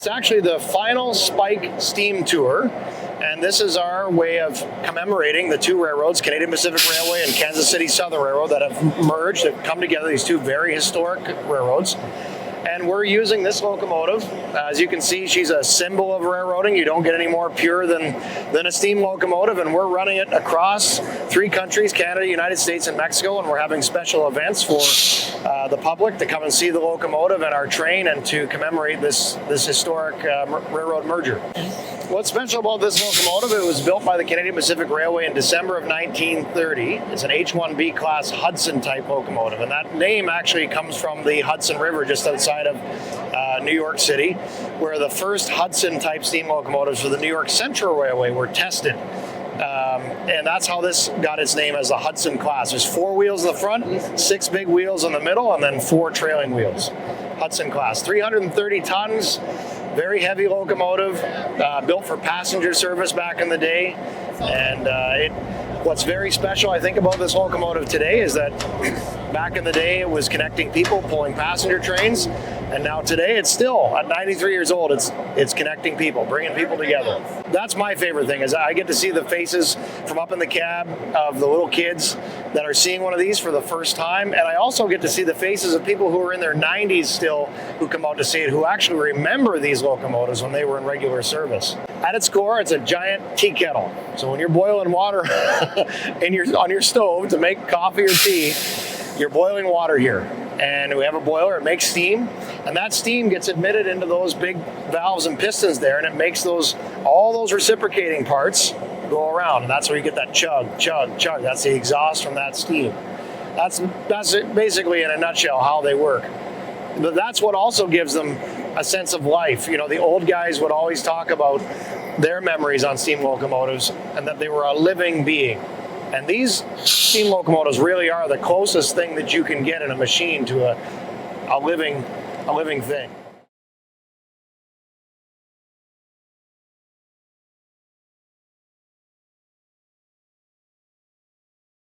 It's actually the final Spike Steam Tour, and this is our way of commemorating the two railroads, Canadian Pacific Railway and Kansas City Southern Railroad, that have merged, have come together, these two very historic railroads. And we're using this locomotive. As you can see, she's a symbol of railroading. You don't get any more pure than a steam locomotive, and we're running it across 3 countries, Canada, United States, and Mexico, and we're having special events for the public to come and see the locomotive and our train and to commemorate this historic railroad merger. What's special about this locomotive, it was built by the Canadian Pacific Railway in December of 1930. It's an H1B class Hudson type locomotive, and that name actually comes from the Hudson River just outside of New York City, where the first Hudson type steam locomotives for the New York Central Railway were tested. And that's how this got its name as the Hudson class. There's 4 wheels in the front, 6 big wheels in the middle, and then 4 trailing wheels. Hudson class, 330 tons, very heavy locomotive, built for passenger service back in the day. And what's very special, I think, about this locomotive today is that back in the day it was connecting people, pulling passenger trains, and now today it's still, at 93 years old, it's connecting people, bringing people together. That's my favorite thing, is I get to see the faces from up in the cab of the little kids that are seeing one of these for the first time, and I also get to see the faces of people who are in their 90s still who come out to see it, who actually remember these locomotives when they were in regular service. At its core, it's a giant tea kettle. So when you're boiling water on your stove to make coffee or tea, you're boiling water here. And we have a boiler, it makes steam, and that steam gets admitted into those big valves and pistons there, and it makes all those reciprocating parts go around, and that's where you get that chug, chug, chug. That's the exhaust from that steam. That's basically, in a nutshell, how they work. But that's what also gives them a sense of life. You know, the old guys would always talk about their memories on steam locomotives and that they were a living being. And these steam locomotives really are the closest thing that you can get in a machine to a living thing.